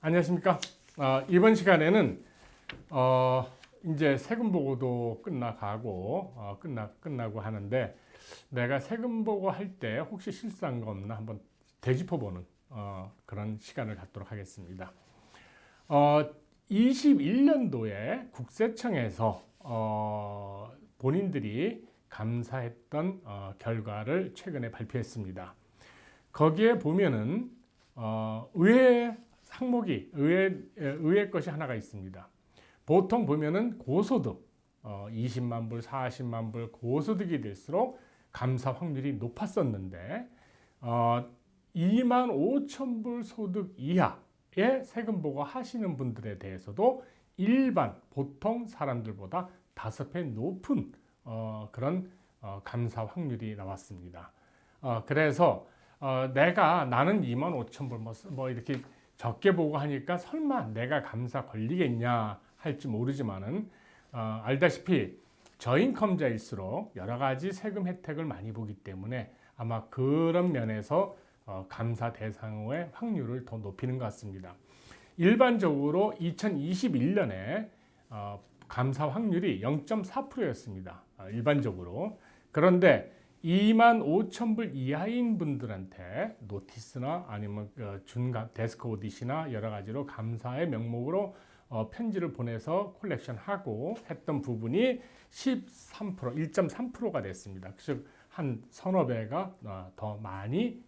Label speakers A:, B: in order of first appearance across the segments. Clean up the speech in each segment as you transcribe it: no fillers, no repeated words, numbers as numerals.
A: 안녕하십니까. 이번 시간에는 이제 세금 보고도 끝나가고 끝나고 하는데 내가 세금 보고 할 때 혹시 실수한 거 없나 한번 되짚어보는 그런 시간을 갖도록 하겠습니다. 21년도에 국세청에서 본인들이 감사했던 결과를 최근에 발표했습니다. 거기에 보면은 의외 항목이 의외 것이 하나가 있습니다. 보통 보면은 고소득 20만 불, 40만 불 고소득이 될수록 감사 확률이 높았었는데 2만 5천 불 소득 이하의 세금 보고 하시는 분들에 대해서도 일반 보통 사람들보다 5배 높은 그런 감사 확률이 나왔습니다. 그래서 나는 2만 5천 불 뭐 이렇게 적게 보고 하니까 설마 내가 감사 걸리겠냐 할지 모르지만은 알다시피 저인컴자일수록 여러 가지 세금 혜택을 많이 보기 때문에 아마 그런 면에서 감사 대상의 확률을 더 높이는 것 같습니다. 일반적으로 2021년에 감사 확률이 0.4%였습니다. 일반적으로. 그런데 2만 5천 불 이하인 분들한테 노티스나 아니면 데스크 오디시나 여러 가지로 감사의 명목으로 편지를 보내서 콜렉션하고 했던 부분이 13%, 1.3%가 됐습니다. 즉 한 서너 배가 더 많이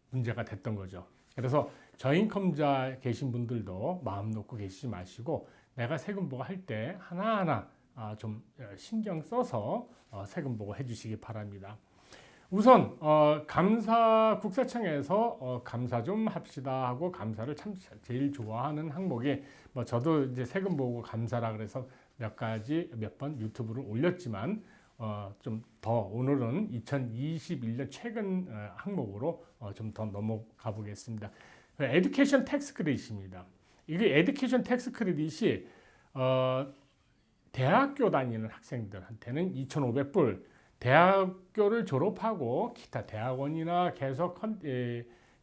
A: 문제가 됐던 거죠. 그래서 저인컴자 계신 분들도 마음 놓고 계시지 마시고 내가 세금 보고 할 때 하나하나 좀 신경 써서 세금 보고 해주시기 바랍니다. 우선 국세청에서 감사 좀 합시다 하고 감사를 참 제일 좋아하는 항목이 저도 이제 세금 보고 감사라 그래서 몇 번 유튜브를 올렸지만 좀 더 오늘은 2021년 최근 항목으로 좀 더 넘어가 보겠습니다. 에듀케이션 텍스 크레딧입니다. 이게 에듀케이션 텍스 크레딧이 대학교 다니는 학생들한테는 2,500불, 대학교를 졸업하고 기타 대학원이나 계속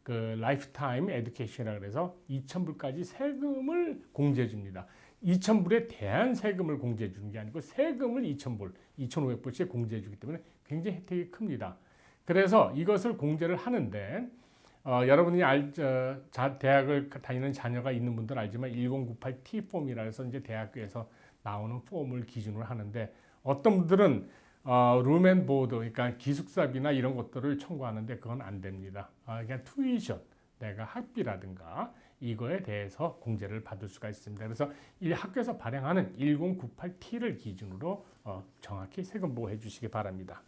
A: 라이프타임 에듀케이션이라 그래서 2,000불까지 세금을 공제해 줍니다. 2,000불에 대한 세금을 공제해 주는 게 아니고 세금을 2,000불, 2,500불씩 공제해 주기 때문에 굉장히 혜택이 큽니다. 그래서 이것을 공제를 하는데 여러분이 대학을 다니는 자녀가 있는 분들은 알지만 1098T 폼이라 해서 이제 대학교에서 나오는 폼을 기준으로 하는데 어떤 분들은 룸앤보드, 그러니까 기숙사비나 이런 것들을 청구하는데 그건 안 됩니다. 그냥 투이션, 내가 학비라든가 이거에 대해서 공제를 받을 수가 있습니다. 그래서 이 학교에서 발행하는 1098T를 기준으로 정확히 세금 보고해 주시기 바랍니다.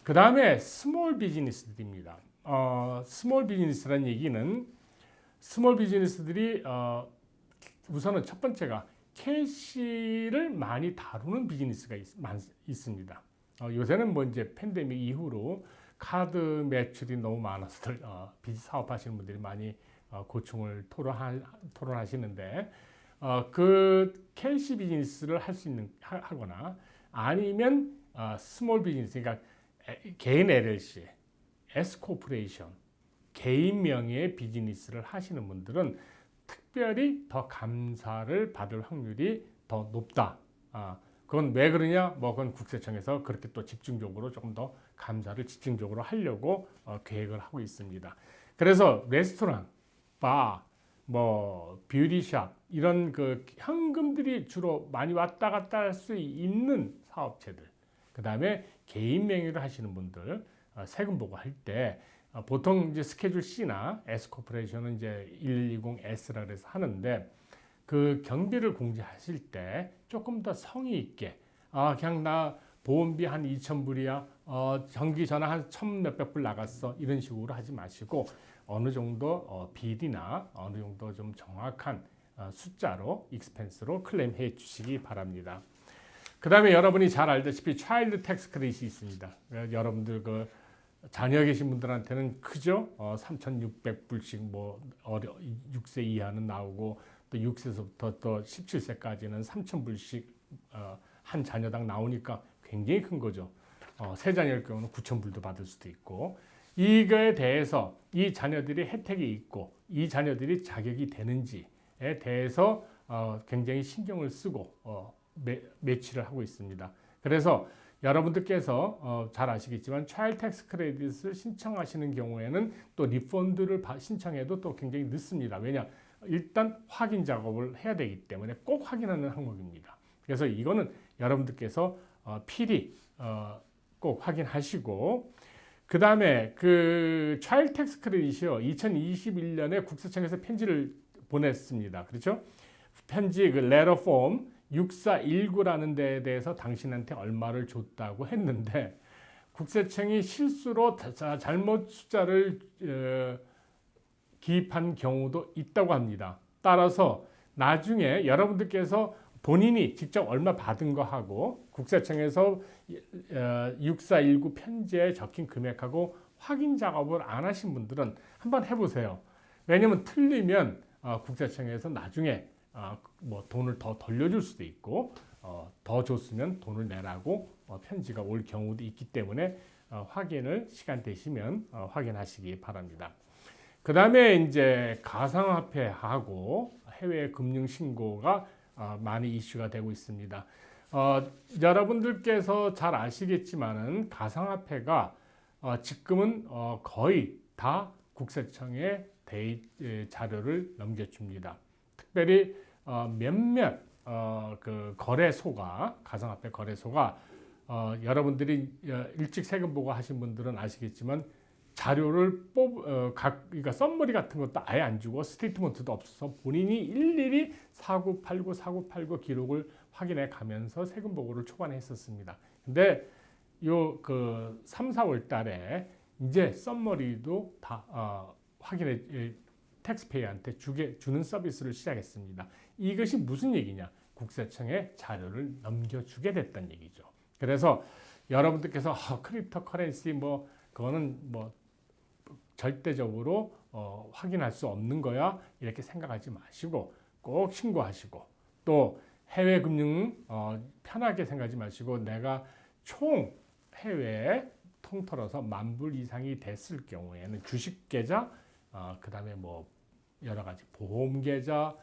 A: 그 다음에 스몰 비즈니스들입니다. 스몰 비즈니스라는 얘기는 스몰 비즈니스들이 우선은 첫 번째가 캐시를 많이 다루는 비즈니스가 있습니다. 요새는 이제 팬데믹 이후로 카드 매출이 너무 많아서 사업하시는 분들이 많이 고충을 토론하시는데 그 캐시 비즈니스를 할 수 있는 하거나 아니면 스몰 비즈니스, 그러니까 개인 LLC, S코퍼레이션, 개인 명의의 비즈니스를 하시는 분들은 특별히 더 감사를 받을 확률이 더 높다. 그건 왜 그러냐? 그건 국세청에서 그렇게 또 집중적으로 조금 더 감사를 집중적으로 하려고 계획을 하고 있습니다. 그래서 레스토랑, 바, 뷰티샵 이런 그 현금들이 주로 많이 왔다 갔다 할 수 있는 사업체들, 그 다음에 개인 명의로 하시는 분들 세금 보고 할 때 보통 이제 스케줄 C나 S코퍼레이션은 이제 120S라 그래서 하는데 그 경비를 공제하실 때 조금 더 성의 있게 그냥 나 보험비 한 2,000불이야, 전기 전화 한 1,000몇백 불 나갔어, 이런 식으로 하지 마시고 어느 정도 비리나 어느 정도 좀 정확한 숫자로 익스펜스로 클레임해 주시기 바랍니다. 그 다음에 여러분이 잘 알다시피 차일드 텍스 크레딧이 있습니다. 여러분들 그 자녀 계신 분들한테는 크죠. 3,600불씩 6세 이하는 나오고 또 6세부터 또 17세까지는 3,000불씩 한 자녀당 나오니까 굉장히 큰 거죠. 세 자녀일 경우는 9,000불도 받을 수도 있고 이거에 대해서 이 자녀들이 혜택이 있고 이 자녀들이 자격이 되는지에 대해서 굉장히 신경을 쓰고 매치를 하고 있습니다. 그래서 여러분들께서 잘 아시겠지만 차일드 텍스 크레딧을 신청하시는 경우에는 또 리펀드를 신청해도 또 굉장히 늦습니다. 왜냐? 일단 확인 작업을 해야 되기 때문에 꼭 확인하는 항목입니다. 그래서 이거는 여러분들께서 필히 꼭 확인하시고, 그 다음에 그 차일드 텍스 크레딧이요, 2021년에 국세청에서 편지를 보냈습니다. 그렇죠? 편지 그 레터 폼 6419라는 데에 대해서 당신한테 얼마를 줬다고 했는데 국세청이 실수로 잘못 숫자를 기입한 경우도 있다고 합니다. 따라서 나중에 여러분들께서 본인이 직접 얼마 받은 거 하고 국세청에서 6419 편지에 적힌 금액하고 확인 작업을 안 하신 분들은 한번 해보세요. 왜냐하면 틀리면 국세청에서 나중에 뭐 돈을 더 돌려줄 수도 있고 더 줬으면 돈을 내라고 편지가 올 경우도 있기 때문에 확인을 시간 되시면 확인하시기 바랍니다. 그 다음에 이제 가상화폐하고 해외 금융 신고가 많이 이슈가 되고 있습니다. 여러분들께서 잘 아시겠지만은 가상화폐가 지금은 거의 다 국세청에 자료를 넘겨줍니다. 특별히 몇몇 그 거래소가 가상화폐 거래소가 여러분들이 일찍 세금 보고 하신 분들은 아시겠지만 자료를 그러니까 썸머리 같은 것도 아예 안 주고 스테이트먼트도 없어서 본인이 일일이 사고 팔고 기록을 확인해 가면서 세금 보고를 초반에 했었습니다. 근데 요 그 3, 4월 달에 이제 썸머리도 다 확인해 텍스페이한테 주는 서비스를 시작했습니다. 이것이 무슨 얘기냐? 국세청에 자료를 넘겨주게 됐다는 얘기죠. 그래서 여러분들께서 크립토 커런시 뭐 그거는 뭐 절대적으로 확인할 수 없는 거야 이렇게 생각하지 마시고 꼭 신고하시고, 또 해외 금융 편하게 생각하지 마시고 내가 총 해외에 통틀어서 10,000불 이상이 됐을 경우에는 주식 계좌 그 다음에 뭐 여러 가지 보험 계좌,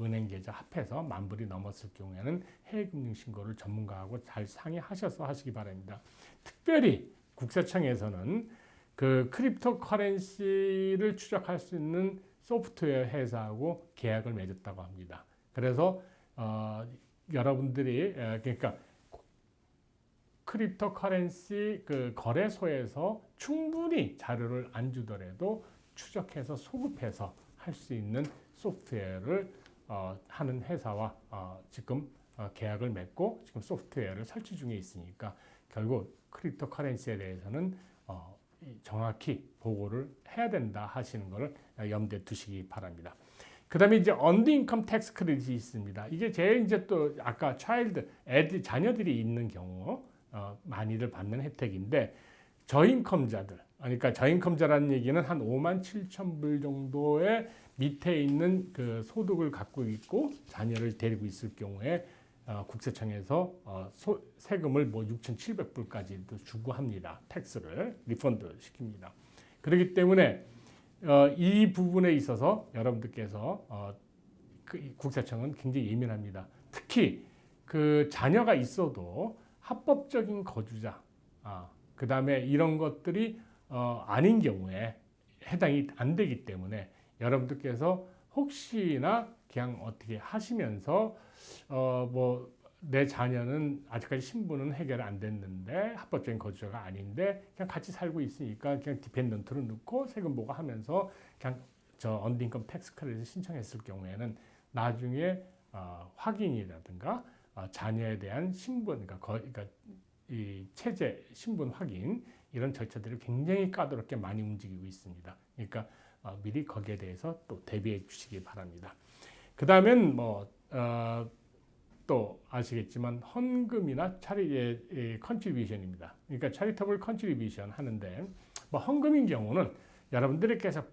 A: 은행 계좌 합해서 10,000불이 넘었을 경우에는 해외 금융 신고를 전문가하고 잘 상의하셔서 하시기 바랍니다. 특별히 국세청에서는 그 크립토 커런시를 추적할 수 있는 소프트웨어 회사하고 계약을 맺었다고 합니다. 그래서 여러분들이 그러니까 크립토 커런시 그 거래소에서 충분히 자료를 안 주더라도 추적해서 소급해서 할 수 있는 소프트웨어를 하는 회사와 지금 계약을 맺고 지금 소프트웨어를 설치 중에 있으니까 결국 크립토 커런시에 대해서는 정확히 보고를 해야 된다 하시는 것을 염두에 두시기 바랍니다. 그 다음에 이제 언더 인컴 텍스 크레딧이 있습니다. 이게 제일 이제 또 아까 자녀들이 있는 경우 많이들 받는 혜택인데, 저인컴자들, 그러니까 저인컴자라는 얘기는 한 57,000불 정도의 밑에 있는 그 소득을 갖고 있고 자녀를 데리고 있을 경우에 국세청에서 세금을 뭐 6,700불까지도 주고 합니다. 텍스를 리펀드 시킵니다. 그렇기 때문에 이 부분에 있어서 여러분들께서 국세청은 굉장히 예민합니다. 특히 그 자녀가 있어도 합법적인 거주자, 그 다음에 이런 것들이 아닌 경우에 해당이 안 되기 때문에 여러분들께서 혹시나 그냥 어떻게 하시면서 뭐 내 자녀는 아직까지 신분은 해결 안 됐는데 합법적인 거주자가 아닌데 그냥 같이 살고 있으니까 그냥 디펜던트로 넣고 세금 보고하면서 그냥 저 언더 인컴 텍스 크레딧을 신청했을 경우에는 나중에 확인이라든가 자녀에 대한 신분, 그러니까 이 체제 신분 확인 이런 절차들이 굉장히 까다롭게 많이 움직이고 있습니다. 그러니까 미리 거기에 대해서 또 대비해 주시기 바랍니다. 그 다음엔 또 아시겠지만 헌금이나 컨트리뷰션입니다. 그러니까 차리터블 컨트리뷰션 하는데 뭐 헌금인 경우는 여러분들께서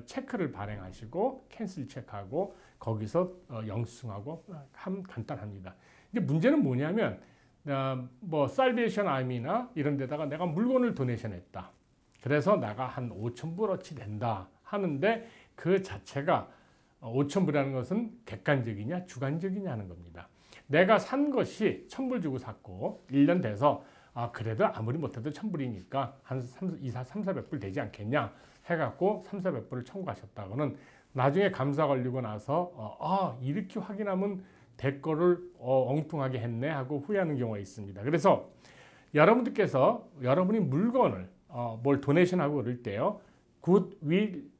A: 체크를 발행하시고 캔슬 체크하고 거기서 영수증하고 하면 간단합니다. 이제 문제는 뭐냐면 뭐 살베이션 아미나 이런 데다가 내가 물건을 도네이션했다. 그래서 내가 한 5,000불어치 된다 하는데 그 자체가 5,000불이라는 것은 객관적이냐 주관적이냐 하는 겁니다. 내가 산 것이 1,000불 주고 샀고 1년 돼서 그래도 아무리 못해도 1,000불이니까 한 3,400불 되지 않겠냐 해갖고 3,400불을 청구하셨다고는 나중에 감사 걸리고 나서 이렇게 확인하면 대거를 엉뚱하게 했네 하고 후회하는 경우가 있습니다. 그래서 여러분들께서 여러분이 물건을 뭘 도네이션하고 그럴 때요, goodwill.org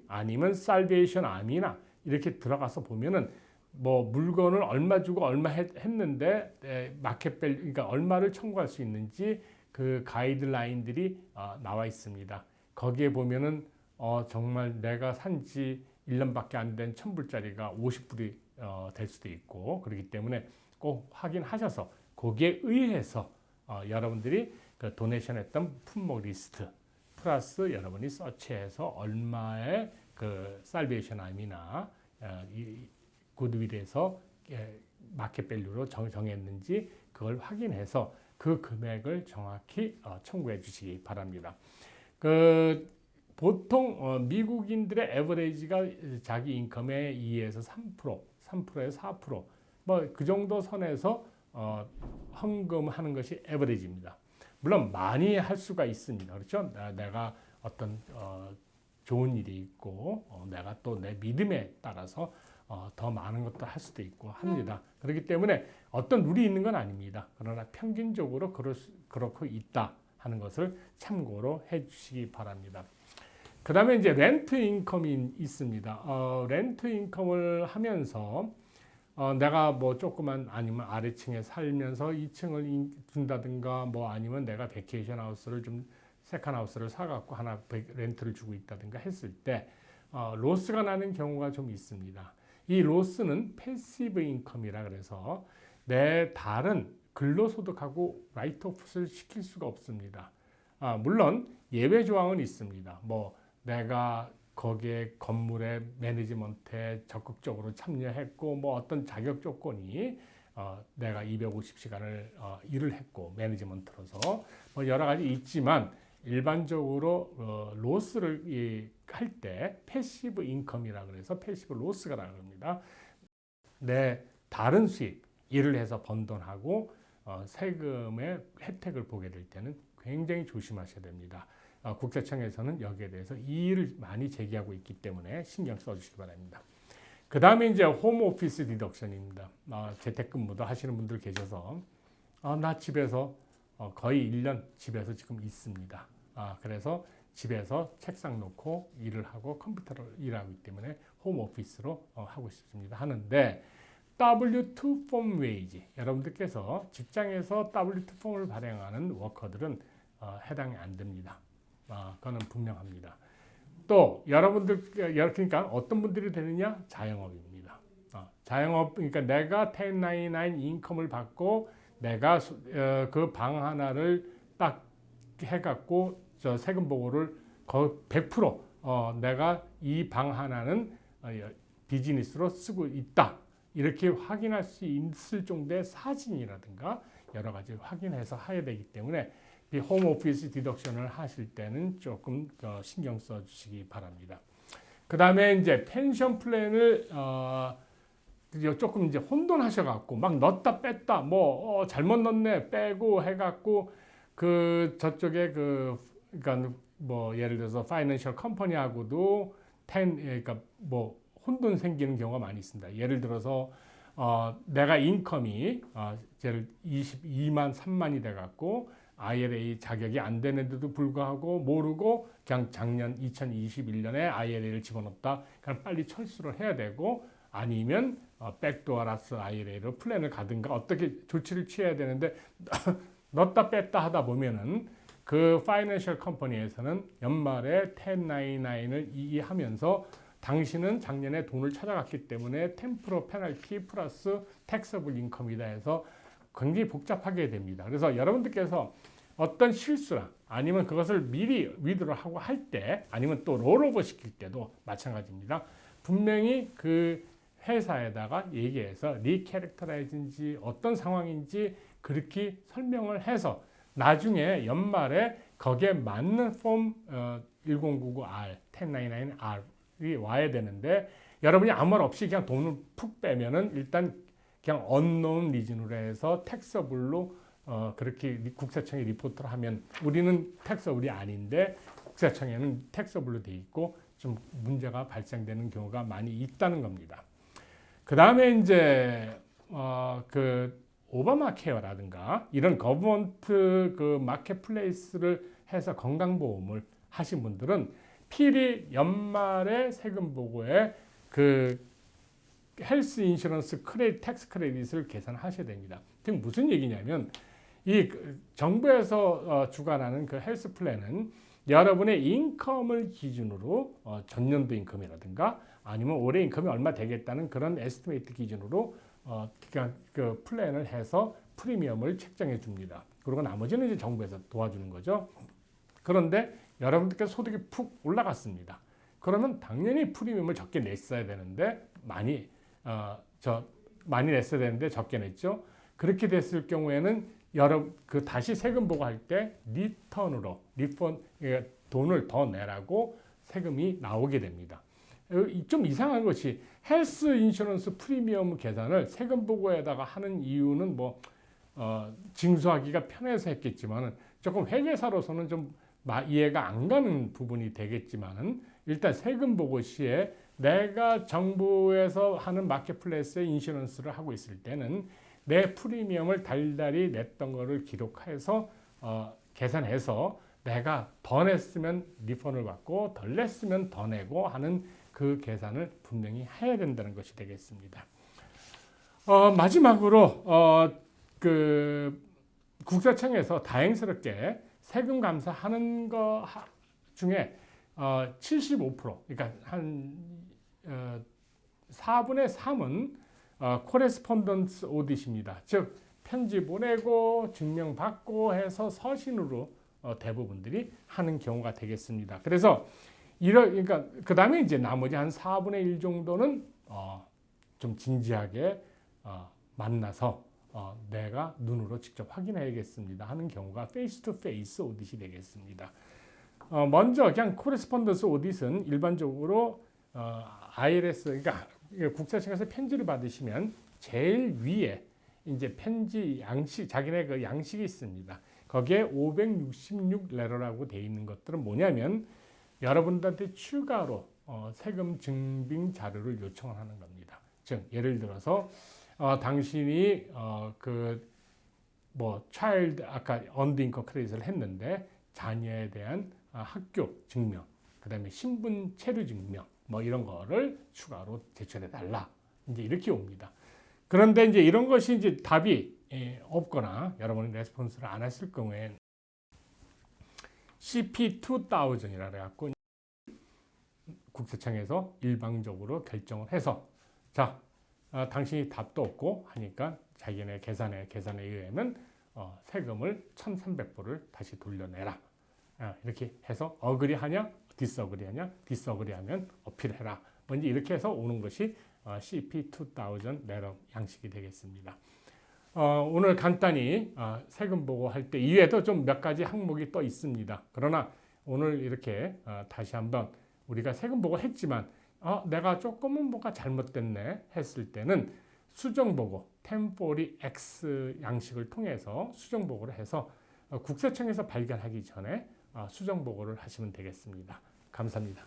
A: 아니면 Salvation Army나 이렇게 들어가서 보면은 뭐 물건을 얼마 주고 얼마 했는데 마켓밸, 그러니까 얼마를 청구할 수 있는지 그 가이드라인들이 나와 있습니다. 거기에 보면은 정말 내가 산지 1년밖에 안 된 1,000불짜리가 50불이 될 수도 있고, 그렇기 때문에 꼭 확인하셔서 거기에 의해서 여러분들이 그 도네이션 했던 품목 리스트 플러스 여러분이 서치해서 얼마의 그 살베이션 암이나 굿윌에서 마켓 밸류로 정했는지 그걸 확인해서 그 금액을 정확히 청구해 주시기 바랍니다. 보통 미국인들의 에버리지가 자기 인컴의 2에서 3%에서 4%, 뭐 그 정도 선에서 헌금하는 것이 에버리지입니다. 물론 많이 할 수가 있습니다. 그렇죠? 내가 어떤 좋은 일이 있고 내가 또 내 믿음에 따라서 더 많은 것도 할 수도 있고 합니다. 그렇기 때문에 어떤 룰이 있는 건 아닙니다. 그러나 평균적으로 그렇고 있다 하는 것을 참고로 해주시기 바랍니다. 그 다음에 이제 렌트 인컴이 있습니다. 렌트 인컴을 하면서 내가 뭐 조그만 아니면 아래층에 살면서 2층을 준다든가 뭐 아니면 내가 베케이션 하우스를 좀 세컨 하우스를 사갖고 하나 렌트를 주고 있다든가 했을 때 로스가 나는 경우가 좀 있습니다. 이 로스는 패시브 인컴이라 그래서 내 다른 근로소득하고 라이트오프를 시킬 수가 없습니다. 물론 예외 조항은 있습니다. 뭐 내가 거기에 건물의 매니지먼트에 적극적으로 참여했고 뭐 어떤 자격 조건이 내가 250시간을 일을 했고 매니지먼트로서 뭐 여러 가지 있지만 일반적으로 로스를 할 때 패시브 인컴이라 그래서 패시브 로스가 나옵니다. 내 다른 수입, 일을 해서 번 돈하고 세금의 혜택을 보게 될 때는 굉장히 조심하셔야 됩니다. 국세청에서는 여기에 대해서 이의를 많이 제기하고 있기 때문에 신경 써주시기 바랍니다. 그 다음에 이제 홈오피스 디덕션입니다. 재택근무도 하시는 분들 계셔서 나 집에서 거의 1년 집에서 지금 있습니다. 그래서 집에서 책상 놓고 일을 하고 컴퓨터로 일하고 있기 때문에 홈오피스로 하고 싶습니다 하는데 W2 폼 웨이지, 여러분들께서 직장에서 W2 폼을 발행하는 워커들은 해당이 안 됩니다. 그거는 분명합니다. 또 여러분들, 그러니까 어떤 분들이 되느냐? 자영업입니다. 자영업, 그러니까 내가 1099 인컴을 받고 내가 그 방 하나를 딱 해갖고 저 세금 보고를 100% 내가 이 방 하나는 비즈니스로 쓰고 있다, 이렇게 확인할 수 있을 정도의 사진이라든가 여러 가지 확인해서 해야 되기 때문에 이 홈오피스 디덕션을 하실 때는 조금 신경 써 주시기 바랍니다. 그 다음에 이제 펜션 플랜을 조금 이제 혼돈하셔갖고 막 넣었다 뺐다 뭐 잘못 넣네 빼고 해갖고 그 저쪽에 그러니까 뭐 예를 들어서 파이낸셜 컴퍼니하고도 그러니까 뭐 혼돈 생기는 경우가 많이 있습니다. 예를 들어서 내가 인컴이 예를 22만 3만이 돼갖고 IRA 자격이 안 되는데도 불구하고 모르고 그냥 작년 2021년에 IRA를 집어넣었다. 그럼 빨리 철수를 해야 되고 아니면 백도어라스 IRA로 플랜을 가든가 어떻게 조치를 취해야 되는데 넣었다 뺐다 하다 보면은 그 파이낸셜 컴퍼니에서는 연말에 1099을 이의하면서 당신은 작년에 돈을 찾아갔기 때문에 템포럴 페널티 플러스 텍서블 인컴이다 해서 굉장히 복잡하게 됩니다. 그래서 여러분들께서 어떤 실수나 아니면 그것을 미리 위드로 하고 할 때 아니면 또 롤오버 시킬 때도 마찬가지입니다. 분명히 그 회사에다가 얘기해서 리캐릭터라이즈인지 어떤 상황인지 그렇게 설명을 해서 나중에 연말에 거기에 맞는 폼 1099R, 1099R이 와야 되는데 여러분이 아무 말 없이 그냥 돈을 푹 빼면은 일단 그냥 언노운 리진으로 해서 텍서블로 그렇게 국세청에 리포트를 하면 우리는 텍서블이 아닌데 국세청에는 텍서블로 돼 있고 좀 문제가 발생되는 경우가 많이 있다는 겁니다. 그 다음에 이제 그 오바마 케어라든가 이런 거버먼트 그 마켓플레이스를 해서 건강보험을 하신 분들은 필히 연말에 세금 보고에 그 헬스 인슈런스 크레딧, 텍스 크레딧을 계산하셔야 됩니다. 지금 무슨 얘기냐면 이 정부에서 주관하는 그 헬스 플랜은 여러분의 인컴을 기준으로 전년도 인컴이라든가 아니면 올해 인컴이 얼마 되겠다는 그런 에스티메이트 기준으로 그 플랜을 해서 프리미엄을 책정해 줍니다. 그리고 나머지는 이제 정부에서 도와주는 거죠. 그런데 여러분들께 소득이 푹 올라갔습니다. 그러면 당연히 프리미엄을 적게 냈어야 되는데 많이 냈어야 되는데 적게 냈죠. 그렇게 됐을 경우에는 다시 세금 보고할 때 돈을 더 내라고 세금이 나오게 됩니다. 좀 이상한 것이 헬스 인슈런스 프리미엄 계산을 세금 보고에다가 하는 이유는 징수하기가 편해서 했겠지만은 조금 회계사로서는 좀 이해가 안 가는 부분이 되겠지만은 일단 세금 보고 시에 내가 정부에서 하는 마켓플레이스의 인슈런스를 하고 있을 때는 내 프리미엄을 달달이 냈던 거를 기록해서 계산해서 내가 더 냈으면 리펀을 받고 덜 냈으면 더 내고 하는 그 계산을 분명히 해야 된다는 것이 되겠습니다. 마지막으로 그 국세청에서 다행스럽게 세금 감사하는 거 중에 75% 그러니까 한 4분의 3은 코레스폰던스 오디트입니다. 즉 편지 보내고 증명 받고 해서 서신으로 대부분들이 하는 경우가 되겠습니다. 그래서 그러니까 그 다음에 이제 나머지 한 4분의 1 정도는 좀 진지하게 만나서 내가 눈으로 직접 확인해야겠습니다 하는 경우가 페이스 투 페이스 오디트이 되겠습니다. 먼저 그냥 코레스폰던스 오디트는 일반적으로 IRS 그러니까 국세청에서 편지를 받으시면 제일 위에 이제 편지 양식 자기네 그 양식이 있습니다. 거기에 566레터라고 되어 있는 것들은 뭐냐면 여러분들한테 추가로 세금 증빙 자료를 요청을 하는 겁니다. 즉 예를 들어서 당신이 차일드 아까 언더 인컴 크레딧을 했는데 자녀에 대한 학교 증명, 그다음에 신분 체류 증명 이런 거를 추가로 제출해 달라. 이제 이렇게 옵니다. 그런데 이제 이런 것이 이제 답이 없거나 여러분이 레스폰스를 안 했을 경우에 CP2000이라 그래갖고 국세청에서 일방적으로 결정을 해서 당신이 답도 없고 하니까 자기네 계산에 의하면 세금을 1,300불을 다시 돌려내라. 이렇게 해서 어그리하냐, 디스어그리하냐, 디스어그리하면 어필해라. 먼저 이렇게 해서 오는 것이 CP2000 레터 양식이 되겠습니다. 오늘 간단히 세금 보고할 때 이외에도 좀 몇 가지 항목이 또 있습니다. 그러나 오늘 이렇게 다시 한번 우리가 세금 보고를 했지만 내가 조금은 뭐가 잘못됐네 했을 때는 수정보고 템포리 X 양식을 통해서 수정보고를 해서 국세청에서 발견하기 전에 수정보고를 하시면 되겠습니다. 감사합니다.